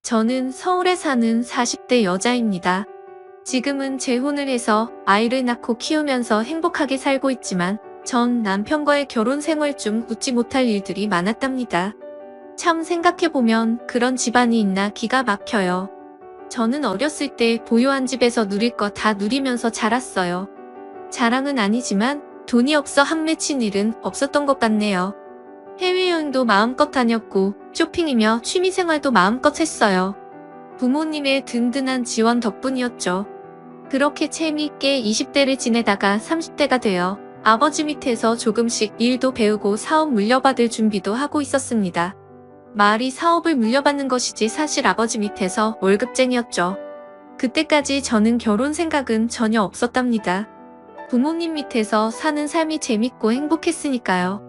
저는 서울에 사는 40대 여자입니다. 지금은 재혼을 해서 아이를 낳고 키우면서 행복하게 살고 있지만 전 남편과의 결혼 생활 중 웃지 못할 일들이 많았답니다. 참 생각해보면 그런 집안이 있나 기가 막혀요. 저는 어렸을 때 보유한 집에서 누릴 거 다 누리면서 자랐어요. 자랑은 아니지만 돈이 없어 한 맺힌 일은 없었던 것 같네요. 해외여행도 마음껏 다녔고 쇼핑이며 취미생활도 마음껏 했어요. 부모님의 든든한 지원 덕분이었죠. 그렇게 재미있게 20대를 지내다가 30대가 되어 아버지 밑에서 조금씩 일도 배우고 사업 물려받을 준비도 하고 있었습니다. 말이 사업을 물려받는 것이지 사실 아버지 밑에서 월급쟁이였죠. 그때까지 저는 결혼 생각은 전혀 없었답니다. 부모님 밑에서 사는 삶이 재밌고 행복했으니까요.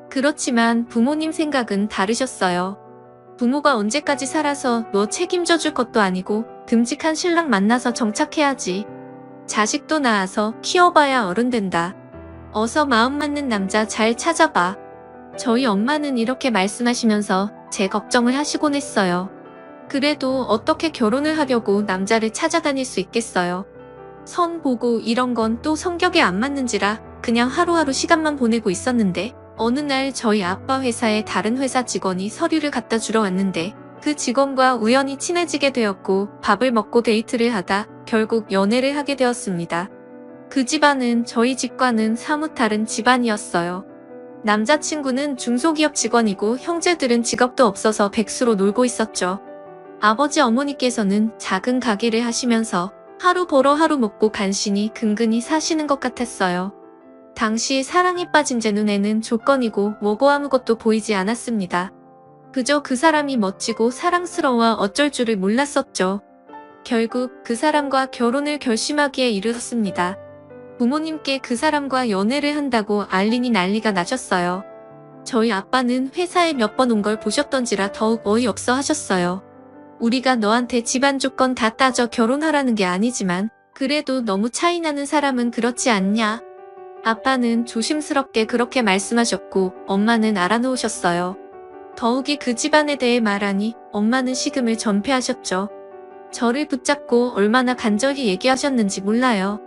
그렇지만 부모님 생각은 다르셨어요. 부모가 언제까지 살아서 너 책임져 줄 것도 아니고 듬직한 신랑 만나서 정착해야지. 자식도 낳아서 키워봐야 어른 된다. 어서 마음 맞는 남자 잘 찾아봐. 저희 엄마는 이렇게 말씀하시면서 제 걱정을 하시곤 했어요. 그래도 어떻게 결혼을 하려고 남자를 찾아다닐 수 있겠어요. 선 보고 이런 건 또 성격에 안 맞는지라 그냥 하루하루 시간만 보내고 있었는데 어느 날 저희 아빠 회사의 다른 회사 직원이 서류를 갖다 주러 왔는데 그 직원과 우연히 친해지게 되었고 밥을 먹고 데이트를 하다 결국 연애를 하게 되었습니다. 그 집안은 저희 집과는 사뭇 다른 집안이었어요. 남자친구는 중소기업 직원이고 형제들은 직업도 없어서 백수로 놀고 있었죠. 아버지 어머니께서는 작은 가게를 하시면서 하루 벌어 하루 먹고 간신히 근근히 사시는 것 같았어요. 당시 사랑에 빠진 제 눈에는 조건이고 뭐고 아무것도 보이지 않았습니다. 그저 그 사람이 멋지고 사랑스러워 어쩔 줄을 몰랐었죠. 결국 그 사람과 결혼을 결심하기에 이르렀습니다. 부모님께 그 사람과 연애를 한다고 알리니 난리가 나셨어요. 저희 아빠는 회사에 몇 번 온 걸 보셨던지라 더욱 어이없어 하셨어요. 우리가 너한테 집안 조건 다 따져 결혼하라는 게 아니지만 그래도 너무 차이나는 사람은 그렇지 않냐? 아빠는 조심스럽게 그렇게 말씀하셨고 엄마는 알아놓으셨어요. 더욱이 그 집안에 대해 말하니 엄마는 식음을 전폐하셨죠. 저를 붙잡고 얼마나 간절히 얘기하셨는지 몰라요.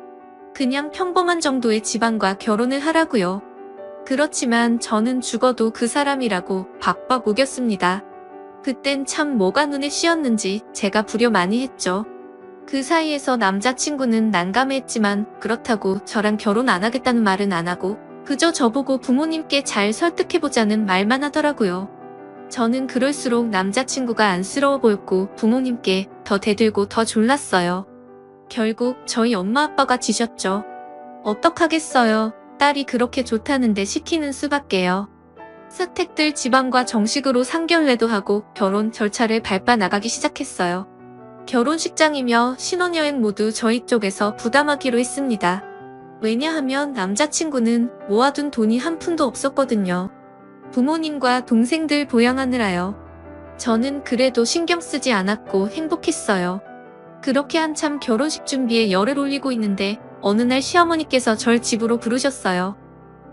그냥 평범한 정도의 집안과 결혼을 하라고요. 그렇지만 저는 죽어도 그 사람이라고 박박 우겼습니다. 그땐 참 뭐가 눈에 씌었는지 제가 불효 많이 했죠. 그 사이에서 남자친구는 난감했지만 그렇다고 저랑 결혼 안 하겠다는 말은 안 하고 그저 저보고 부모님께 잘 설득해보자는 말만 하더라고요. 저는 그럴수록 남자친구가 안쓰러워 보였고 부모님께 더 대들고 더 졸랐어요. 결국 저희 엄마 아빠가 지셨죠. 어떡하겠어요. 딸이 그렇게 좋다는데 시키는 수밖에요. 스택들 집안과 정식으로 상견례도 하고 결혼 절차를 밟아 나가기 시작했어요. 결혼식장이며 신혼여행 모두 저희 쪽에서 부담하기로 했습니다. 왜냐하면 남자친구는 모아둔 돈이 한 푼도 없었거든요. 부모님과 동생들 보양하느라요. 저는 그래도 신경 쓰지 않았고 행복했어요. 그렇게 한참 결혼식 준비에 열을 올리고 있는데 어느 날 시어머니께서 절 집으로 부르셨어요.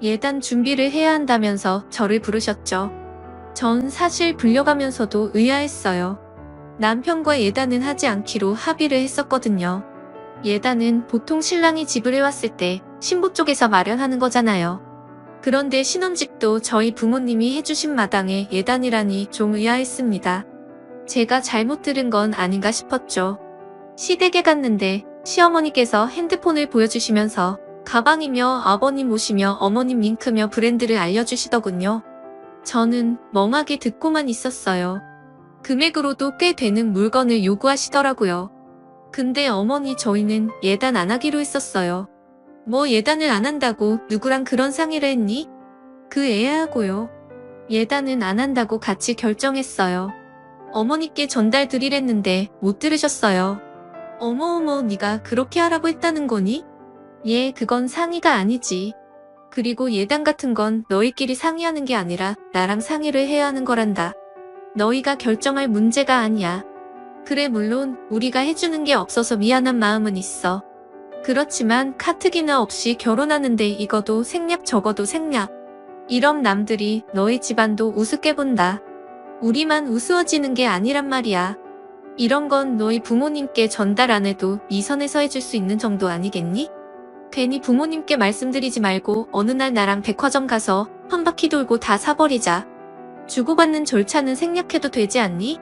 예단 준비를 해야 한다면서 저를 부르셨죠. 전 사실 불려가면서도 의아했어요. 남편과 예단은 하지 않기로 합의를 했었거든요. 예단은 보통 신랑이 집을 해왔을 때 신부 쪽에서 마련하는 거잖아요. 그런데 신혼집도 저희 부모님이 해주신 마당에 예단이라니 좀 의아했습니다. 제가 잘못 들은 건 아닌가 싶었죠. 시댁에 갔는데 시어머니께서 핸드폰을 보여주시면서 가방이며 아버님 옷이며 어머님 링크며 브랜드를 알려주시더군요. 저는 멍하게 듣고만 있었어요. 금액으로도 꽤 되는 물건을 요구하시더라고요. 근데 어머니 저희는 예단 안 하기로 했었어요. 뭐 예단을 안 한다고 누구랑 그런 상의를 했니? 그 애하고요. 예단은 안 한다고 같이 결정했어요. 어머니께 전달 드리랬는데 못 들으셨어요. 어머어머 네가 그렇게 하라고 했다는 거니? 예, 그건 상의가 아니지. 그리고 예단 같은 건 너희끼리 상의하는 게 아니라 나랑 상의를 해야 하는 거란다. 너희가 결정할 문제가 아니야. 그래 물론 우리가 해주는 게 없어서 미안한 마음은 있어. 그렇지만 카트기나 없이 결혼하는데 이거도 생략 저거도 생략. 이런 남들이 너희 집안도 우습게 본다. 우리만 우스워지는 게 아니란 말이야. 이런 건 너희 부모님께 전달 안 해도 이 선에서 해줄 수 있는 정도 아니겠니? 괜히 부모님께 말씀드리지 말고 어느 날 나랑 백화점 가서 한 바퀴 돌고 다 사버리자. 주고받는 절차는 생략해도 되지 않니?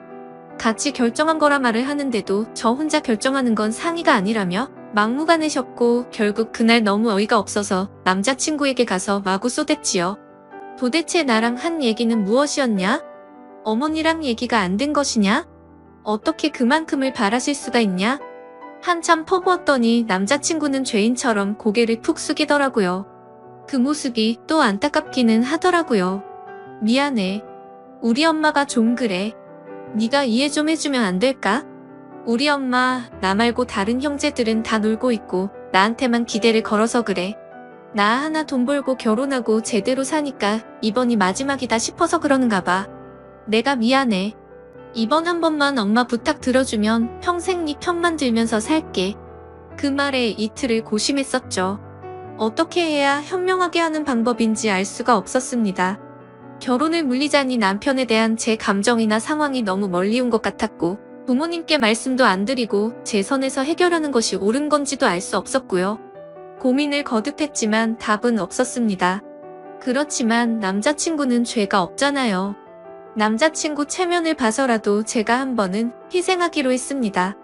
같이 결정한 거라 말을 하는데도 저 혼자 결정하는 건 상의가 아니라며 막무가내셨고 결국 그날 너무 어이가 없어서 남자친구에게 가서 마구 쏘댔지요. 도대체 나랑 한 얘기는 무엇이었냐? 어머니랑 얘기가 안 된 것이냐? 어떻게 그만큼을 바라실 수가 있냐? 한참 퍼부었더니 남자친구는 죄인처럼 고개를 푹 숙이더라고요. 그 모습이 또 안타깝기는 하더라고요. 미안해. 우리 엄마가 좀 그래. 네가 이해 좀 해주면 안 될까? 우리 엄마, 나 말고 다른 형제들은 다 놀고 있고 나한테만 기대를 걸어서 그래. 나 하나 돈 벌고 결혼하고 제대로 사니까 이번이 마지막이다 싶어서 그러는가 봐. 내가 미안해. 이번 한 번만 엄마 부탁 들어주면 평생 네 편만 들면서 살게. 그 말에 이틀을 고심했었죠. 어떻게 해야 현명하게 하는 방법인지 알 수가 없었습니다. 결혼을 물리자니 남편에 대한 제 감정이나 상황이 너무 멀리 온 것 같았고 부모님께 말씀도 안 드리고 제 선에서 해결하는 것이 옳은 건지도 알 수 없었고요. 고민을 거듭했지만 답은 없었습니다. 그렇지만 남자친구는 죄가 없잖아요. 남자친구 체면을 봐서라도 제가 한 번은 희생하기로 했습니다.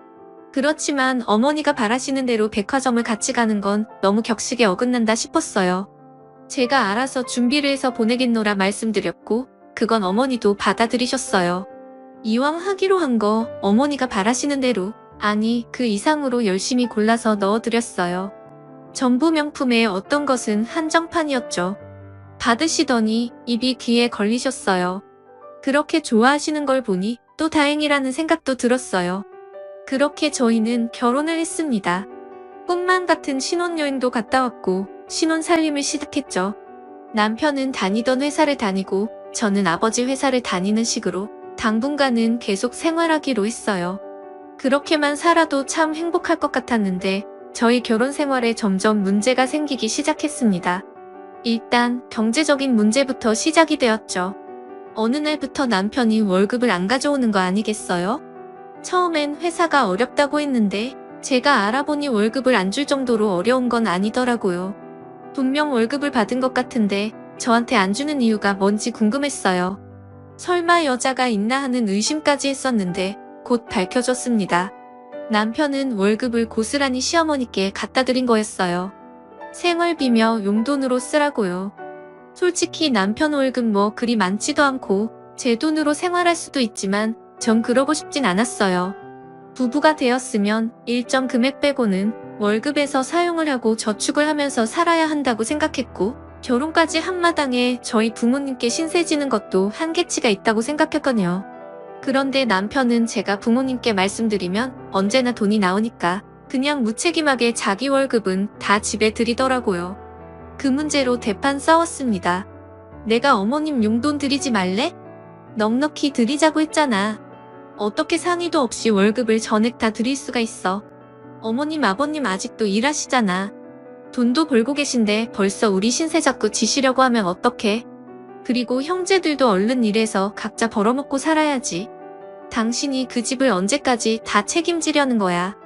그렇지만 어머니가 바라시는 대로 백화점을 같이 가는 건 너무 격식에 어긋난다 싶었어요. 제가 알아서 준비를 해서 보내겠노라 말씀드렸고 그건 어머니도 받아들이셨어요. 이왕 하기로 한 거 어머니가 바라시는 대로 아니 그 이상으로 열심히 골라서 넣어드렸어요. 전부 명품에 어떤 것은 한정판이었죠. 받으시더니 입이 귀에 걸리셨어요. 그렇게 좋아하시는 걸 보니 또 다행이라는 생각도 들었어요. 그렇게 저희는 결혼을 했습니다. 꿈만 같은 신혼여행도 갔다 왔고 신혼살림을 시작했죠. 남편은 다니던 회사를 다니고 저는 아버지 회사를 다니는 식으로 당분간은 계속 생활하기로 했어요. 그렇게만 살아도 참 행복할 것 같았는데 저희 결혼 생활에 점점 문제가 생기기 시작했습니다. 일단 경제적인 문제부터 시작이 되었죠. 어느 날부터 남편이 월급을 안 가져오는 거 아니겠어요? 처음엔 회사가 어렵다고 했는데 제가 알아보니 월급을 안 줄 정도로 어려운 건 아니더라고요. 분명 월급을 받은 것 같은데 저한테 안 주는 이유가 뭔지 궁금했어요. 설마 여자가 있나 하는 의심까지 했었는데 곧 밝혀졌습니다. 남편은 월급을 고스란히 시어머니께 갖다 드린 거였어요. 생활비며 용돈으로 쓰라고요. 솔직히 남편 월급 뭐 그리 많지도 않고 제 돈으로 생활할 수도 있지만 전 그러고 싶진 않았어요. 부부가 되었으면 일정 금액 빼고는 월급에서 사용을 하고 저축을 하면서 살아야 한다고 생각했고 결혼까지 한마당에 저희 부모님께 신세 지는 것도 한계치가 있다고 생각했거든요. 그런데 남편은 제가 부모님께 말씀드리면 언제나 돈이 나오니까 그냥 무책임하게 자기 월급은 다 집에 들이더라고요. 그 문제로 대판 싸웠습니다. 내가 어머님 용돈 드리지 말래? 넉넉히 드리자고 했잖아. 어떻게 상의도 없이 월급을 전액 다 드릴 수가 있어. 어머님 아버님 아직도 일하시잖아. 돈도 벌고 계신데 벌써 우리 신세 잡고 지시려고 하면 어떡해? 그리고 형제들도 얼른 일해서 각자 벌어먹고 살아야지. 당신이 그 집을 언제까지 다 책임지려는 거야.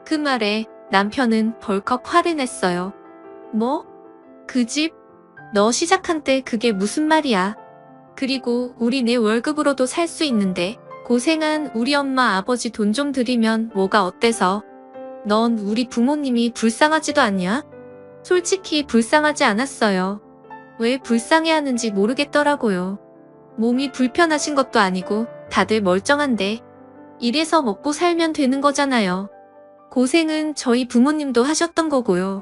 그 말에 남편은 벌컥 화를 냈어요. 뭐? 그 집? 너 시작한 때 그게 무슨 말이야. 그리고 우리 내 월급으로도 살 수 있는데 고생한 우리 엄마 아버지 돈 좀 드리면 뭐가 어때서? 넌 우리 부모님이 불쌍하지도 않냐? 솔직히 불쌍하지 않았어요. 왜 불쌍해하는지 모르겠더라고요. 몸이 불편하신 것도 아니고 다들 멀쩡한데 이래서 먹고 살면 되는 거잖아요. 고생은 저희 부모님도 하셨던 거고요.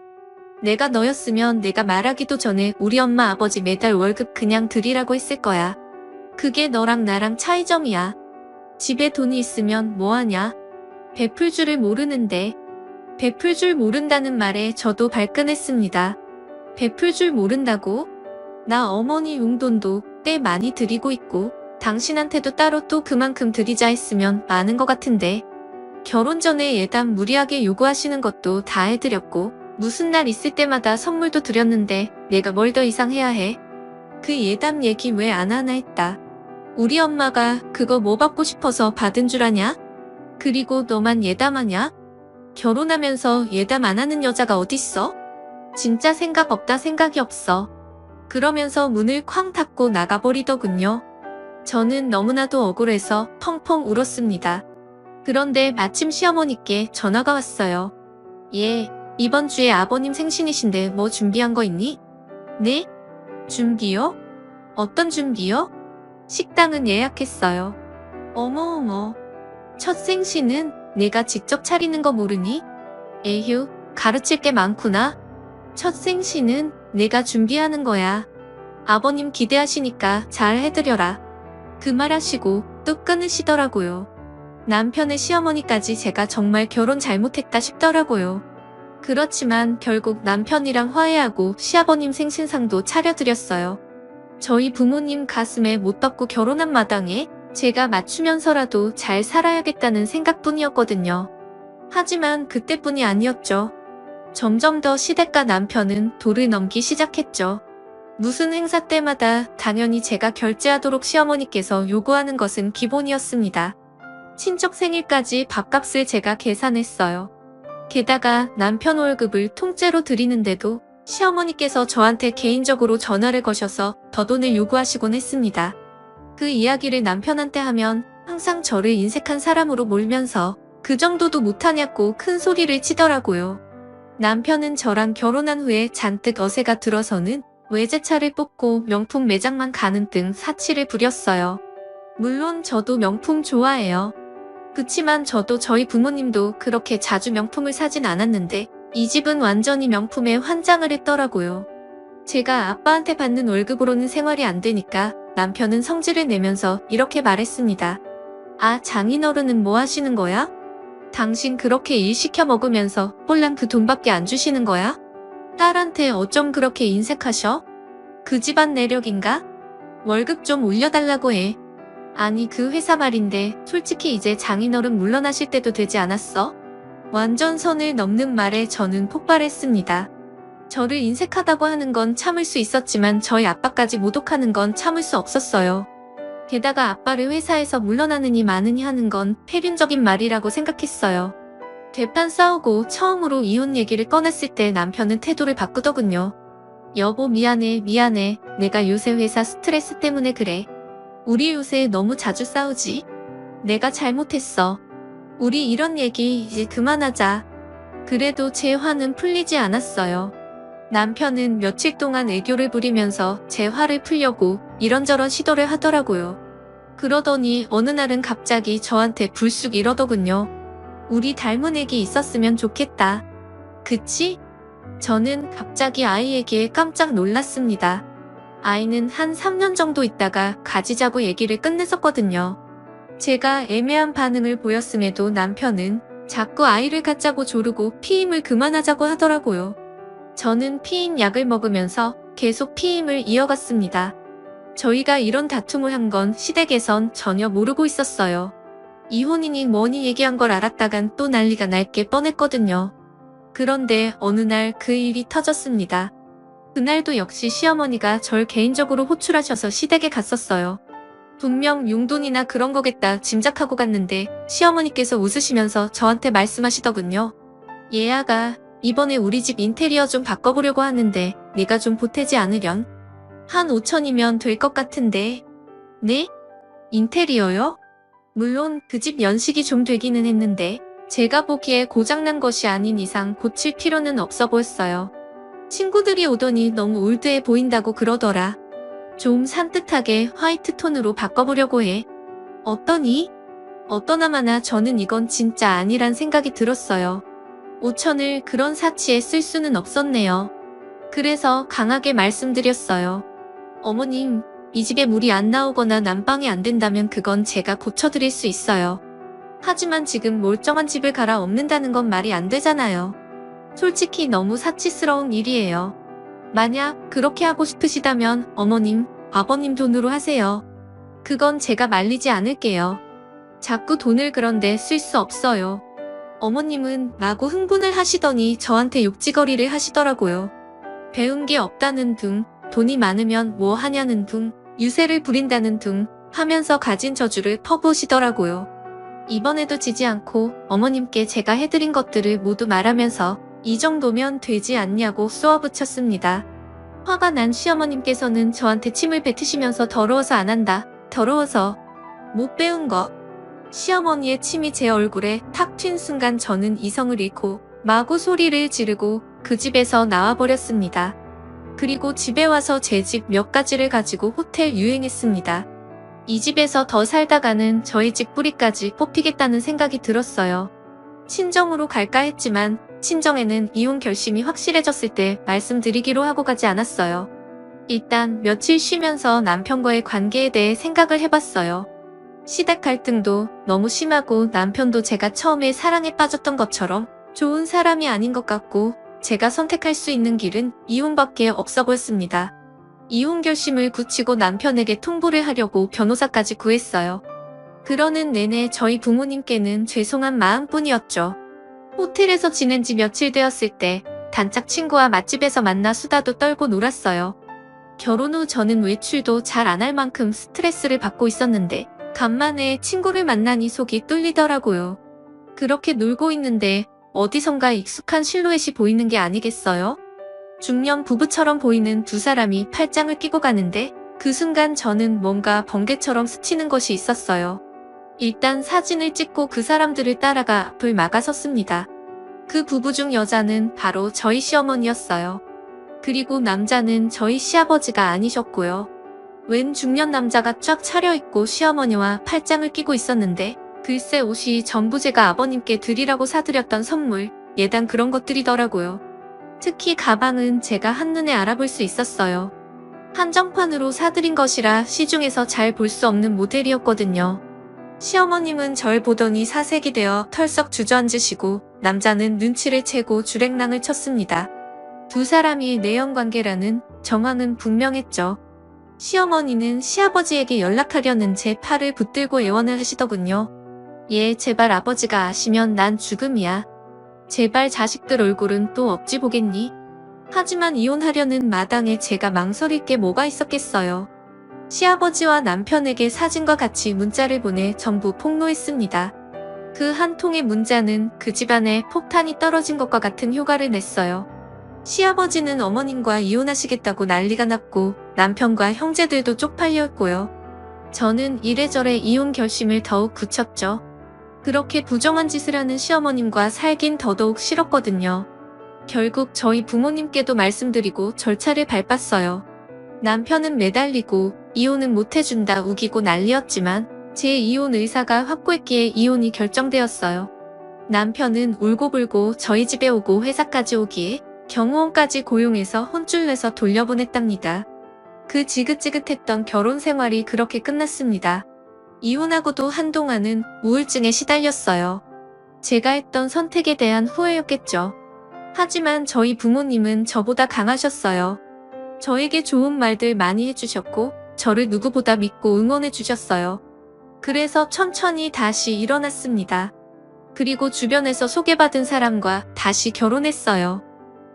내가 너였으면 내가 말하기도 전에 우리 엄마 아버지 매달 월급 그냥 드리라고 했을 거야. 그게 너랑 나랑 차이점이야. 집에 돈이 있으면 뭐하냐? 베풀 줄을 모르는데. 베풀 줄 모른다는 말에 저도 발끈했습니다. 베풀 줄 모른다고? 나 어머니 용돈도 꽤 많이 드리고 있고 당신한테도 따로 또 그만큼 드리자 했으면 많은 것 같은데. 결혼 전에 예단 무리하게 요구하시는 것도 다 해드렸고 무슨 날 있을 때마다 선물도 드렸는데 내가 뭘 더 이상 해야 해? 그 예담 얘기 왜 안 하나 했다. 우리 엄마가 그거 뭐 받고 싶어서 받은 줄 아냐? 그리고 너만 예담하냐? 결혼하면서 예담 안 하는 여자가 어딨어? 진짜 생각 없다 생각이 없어. 그러면서 문을 쾅 닫고 나가버리더군요. 저는 너무나도 억울해서 펑펑 울었습니다. 그런데 마침 시어머니께 전화가 왔어요. 예, 이번 주에 아버님 생신이신데 뭐 준비한 거 있니? 네? 준비요? 어떤 준비요? 식당은 예약했어요. 어머어머. 첫 생신은 내가 직접 차리는 거 모르니? 에휴, 가르칠 게 많구나. 첫 생신은 내가 준비하는 거야. 아버님 기대하시니까 잘 해드려라. 그 말 하시고 뚝 끊으시더라고요. 남편의 시어머니까지 제가 정말 결혼 잘못했다 싶더라고요. 그렇지만 결국 남편이랑 화해하고 시아버님 생신상도 차려드렸어요. 저희 부모님 가슴에 못 박고 결혼한 마당에 제가 맞추면서라도 잘 살아야겠다는 생각뿐이었거든요. 하지만 그때뿐이 아니었죠. 점점 더 시댁과 남편은 도를 넘기 시작했죠. 무슨 행사 때마다 당연히 제가 결제하도록 시어머니께서 요구하는 것은 기본이었습니다. 친척 생일까지 밥값을 제가 계산했어요. 게다가 남편 월급을 통째로 드리는데도 시어머니께서 저한테 개인적으로 전화를 거셔서 더 돈을 요구하시곤 했습니다. 그 이야기를 남편한테 하면 항상 저를 인색한 사람으로 몰면서 그 정도도 못하냐고 큰 소리를 치더라고요. 남편은 저랑 결혼한 후에 잔뜩 어세가 들어서는 외제차를 뽑고 명품 매장만 가는 등 사치를 부렸어요. 물론 저도 명품 좋아해요. 그치만 저도 저희 부모님도 그렇게 자주 명품을 사진 않았는데 이 집은 완전히 명품에 환장을 했더라고요. 제가 아빠한테 받는 월급으로는 생활이 안 되니까 남편은 성질을 내면서 이렇게 말했습니다. 아, 장인어른은 뭐 하시는 거야? 당신 그렇게 일 시켜 먹으면서 홀랑 그 돈밖에 안 주시는 거야? 딸한테 어쩜 그렇게 인색하셔? 그 집안 내력인가? 월급 좀 올려달라고 해. 아니 그 회사 말인데 솔직히 이제 장인어른 물러나실 때도 되지 않았어? 완전 선을 넘는 말에 저는 폭발했습니다. 저를 인색하다고 하는 건 참을 수 있었지만 저희 아빠까지 모독하는 건 참을 수 없었어요. 게다가 아빠를 회사에서 물러나느니 마느니 하는 건 폐륜적인 말이라고 생각했어요. 되판 싸우고 처음으로 이혼 얘기를 꺼냈을 때 남편은 태도를 바꾸더군요. 여보 미안해. 내가 요새 회사 스트레스 때문에 그래. 우리 요새 너무 자주 싸우지? 내가 잘못했어. 우리 이런 얘기 이제 그만하자. 그래도 제 화는 풀리지 않았어요. 남편은 며칠 동안 애교를 부리면서 제 화를 풀려고 이런저런 시도를 하더라고요. 그러더니 어느 날은 갑자기 저한테 불쑥 이러더군요. 우리 닮은 애기 있었으면 좋겠다. 그치? 저는 갑자기 아이 얘기에 깜짝 놀랐습니다. 아이는 한 3년 정도 있다가 가지자고 얘기를 끝냈었거든요. 제가 애매한 반응을 보였음에도 남편은 자꾸 아이를 갖자고 조르고 피임을 그만하자고 하더라고요. 저는 피임 약을 먹으면서 계속 피임을 이어갔습니다. 저희가 이런 다툼을 한 건 시댁에선 전혀 모르고 있었어요. 이혼이니 뭐니 얘기한 걸 알았다간 또 난리가 날 게 뻔했거든요. 그런데 어느 날 그 일이 터졌습니다. 그날도 역시 시어머니가 절 개인적으로 호출하셔서 시댁에 갔었어요. 분명 용돈이나 그런 거겠다 짐작하고 갔는데 시어머니께서 웃으시면서 저한테 말씀하시더군요. 얘아가 이번에 우리 집 인테리어 좀 바꿔보려고 하는데 네가 좀 보태지 않으련? 한 5천이면 될 것 같은데. 네? 인테리어요? 물론 그 집 연식이 좀 되기는 했는데 제가 보기에 고장난 것이 아닌 이상 고칠 필요는 없어 보였어요. 친구들이 오더니 너무 올드해 보인다고 그러더라. 좀 산뜻하게 화이트 톤으로 바꿔보려고 해. 어떠니? 어떠나마나 저는 이건 진짜 아니란 생각이 들었어요. 5천을 그런 사치에 쓸 수는 없었네요. 그래서 강하게 말씀드렸어요. 어머님, 이 집에 물이 안 나오거나 난방이 안 된다면 그건 제가 고쳐드릴 수 있어요. 하지만 지금 멀쩡한 집을 갈아엎는다는 건 말이 안 되잖아요. 솔직히 너무 사치스러운 일이에요. 만약 그렇게 하고 싶으시다면 어머님, 아버님 돈으로 하세요. 그건 제가 말리지 않을게요. 자꾸 돈을 그런데 쓸 수 없어요. 어머님은 라고 흥분을 하시더니 저한테 욕지거리를 하시더라고요. 배운 게 없다는 둥, 돈이 많으면 뭐 하냐는 둥, 유세를 부린다는 둥 하면서 가진 저주를 퍼부으시더라고요. 이번에도 지지 않고 어머님께 제가 해드린 것들을 모두 말하면서 이 정도면 되지 않냐고 쏘아붙였습니다. 화가 난 시어머님께서는 저한테 침을 뱉으시면서 더러워서 안 한다. 더러워서 못 배운 거. 시어머니의 침이 제 얼굴에 탁 튄 순간 저는 이성을 잃고 마구 소리를 지르고 그 집에서 나와버렸습니다. 그리고 집에 와서 제 집 몇 가지를 가지고 호텔 유행했습니다. 이 집에서 더 살다가는 저희 집 뿌리까지 뽑히겠다는 생각이 들었어요. 친정으로 갈까 했지만 친정에는 이혼 결심이 확실해졌을 때 말씀드리기로 하고 가지 않았어요. 일단 며칠 쉬면서 남편과의 관계에 대해 생각을 해봤어요. 시댁 갈등도 너무 심하고 남편도 제가 처음에 사랑에 빠졌던 것처럼 좋은 사람이 아닌 것 같고 제가 선택할 수 있는 길은 이혼밖에 없어 보였습니다. 이혼 결심을 굳히고 남편에게 통보를 하려고 변호사까지 구했어요. 그러는 내내 저희 부모님께는 죄송한 마음뿐이었죠. 호텔에서 지낸 지 며칠 되었을 때 단짝 친구와 맛집에서 만나 수다도 떨고 놀았어요. 결혼 후 저는 외출도 잘 안 할 만큼 스트레스를 받고 있었는데 간만에 친구를 만나니 속이 뚫리더라고요. 그렇게 놀고 있는데 어디선가 익숙한 실루엣이 보이는 게 아니겠어요? 중년 부부처럼 보이는 두 사람이 팔짱을 끼고 가는데 그 순간 저는 뭔가 번개처럼 스치는 것이 있었어요. 일단 사진을 찍고 그 사람들을 따라가 앞을 막아섰습니다. 그 부부 중 여자는 바로 저희 시어머니였어요. 그리고 남자는 저희 시아버지가 아니셨고요. 웬 중년 남자가 쫙 차려입고 시어머니와 팔짱을 끼고 있었는데 글쎄 옷이 전부 제가 아버님께 드리라고 사드렸던 선물, 예단 그런 것들이더라고요. 특히 가방은 제가 한눈에 알아볼 수 있었어요. 한정판으로 사드린 것이라 시중에서 잘 볼 수 없는 모델이었거든요. 시어머님은 절 보더니 사색이 되어 털썩 주저앉으시고 남자는 눈치를 채고 주랭랑을 쳤습니다. 두 사람이 내연관계라는 정황은 분명했죠. 시어머니는 시아버지에게 연락하려는 제 팔을 붙들고 애원을 하시더군요. 얘 제발 아버지가 아시면 난 죽음이야. 제발 자식들 얼굴은 또 어찌 보겠니? 하지만 이혼하려는 마당에 제가 망설일 게 뭐가 있었겠어요. 시아버지와 남편에게 사진과 같이 문자를 보내 전부 폭로했습니다. 그 한 통의 문자는 그 집안에 폭탄이 떨어진 것과 같은 효과를 냈어요. 시아버지는 어머님과 이혼하시겠다고 난리가 났고 남편과 형제들도 쪽팔렸고요. 저는 이래저래 이혼 결심을 더욱 굳혔죠. 그렇게 부정한 짓을 하는 시어머님과 살긴 더더욱 싫었거든요. 결국 저희 부모님께도 말씀드리고 절차를 밟았어요. 남편은 매달리고 이혼은 못해준다 우기고 난리였지만 제 이혼 의사가 확고했기에 이혼이 결정되었어요. 남편은 울고불고 저희 집에 오고 회사까지 오기에 경호원까지 고용해서 혼쭐 내서 돌려보냈답니다. 그 지긋지긋했던 결혼 생활이 그렇게 끝났습니다. 이혼하고도 한동안은 우울증에 시달렸어요. 제가 했던 선택에 대한 후회였겠죠. 하지만 저희 부모님은 저보다 강하셨어요. 저에게 좋은 말들 많이 해주셨고 저를 누구보다 믿고 응원해 주셨어요. 그래서 천천히 다시 일어났습니다. 그리고 주변에서 소개받은 사람과 다시 결혼했어요.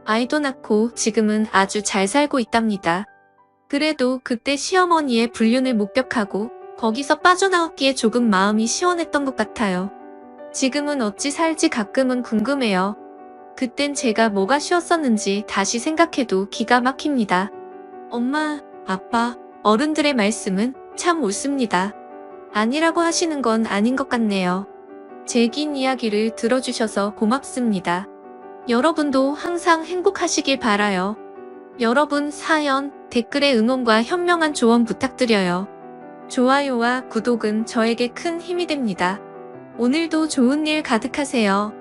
아이도 낳고 지금은 아주 잘 살고 있답니다. 그래도 그때 시어머니의 불륜을 목격하고 거기서 빠져나왔기에 조금 마음이 시원했던 것 같아요. 지금은 어찌 살지 가끔은 궁금해요. 그땐 제가 뭐가 쉬웠었는지 다시 생각해도 기가 막힙니다. 엄마, 아빠, 어른들의 말씀은 참 옳습니다. 아니라고 하시는 건 아닌 것 같네요. 제 긴 이야기를 들어주셔서 고맙습니다. 여러분도 항상 행복하시길 바라요. 여러분 사연, 댓글에 응원과 현명한 조언 부탁드려요. 좋아요와 구독은 저에게 큰 힘이 됩니다. 오늘도 좋은 일 가득하세요.